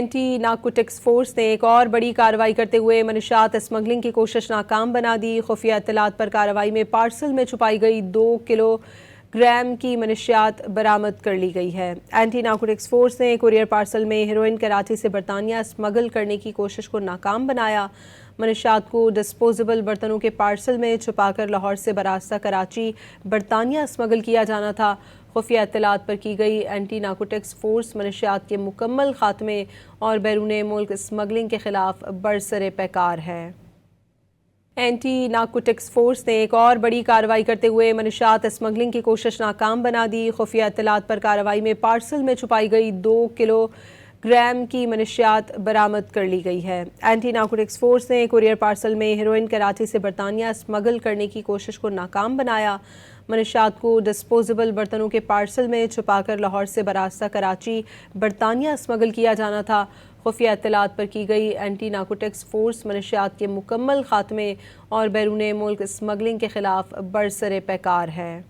Anti narcotics force نے ایک اور بڑی کارروائی کرتے ہوئے منشیات اسمگلنگ کی کوشش ناکام بنا دی۔ خفیہ اطلاعات پر کارروائی میں پارسل میں چھپائی گئی 2 کلو گرام کی منشیات برآمد کر لی گئی ہے۔ اینٹی نارکوٹکس فورس نے کوریئر پارسل میں ہیروئن کراچی سے برطانیہ اسمگل کرنے کی کوشش کو ناکام بنایا۔ منشیات کو ڈسپوزیبل برتنوں کے پارسل میں چھپا کر لاہور سے براستہ کراچی برطانیہ اسمگل کیا جانا تھا۔ خفیہ اطلاعات پر کی گئی اینٹی نارکوٹکس فورس منشیات کے مکمل خاتمے اور بیرون ملک اسمگلنگ کے خلاف برسر پیکار ہے۔ اینٹی نارکوٹکس فورس نے ایک اور بڑی کارروائی کرتے ہوئے منشیات اسمگلنگ کی کوشش ناکام بنا دی۔ خفیہ اطلاعات پر کارروائی میں پارسل میں چھپائی گئی 2 کلو گرام کی منشیات برآمد کر لی گئی ہے۔ اینٹی نارکوٹکس فورس نے کوریئر پارسل میں ہیروئن کراچی سے برطانیہ اسمگل کرنے کی کوشش کو ناکام بنایا۔ منشیات کو ڈسپوزیبل برتنوں کے پارسل میں چھپا کر لاہور سے براستہ کراچی برطانیہ اسمگل کیا جانا تھا۔ خفیہ اطلاعات پر کی گئی اینٹی نارکوٹکس فورس منشیات کے مکمل خاتمے اور بیرون ملک اسمگلنگ کے خلاف برسر پیکار ہے۔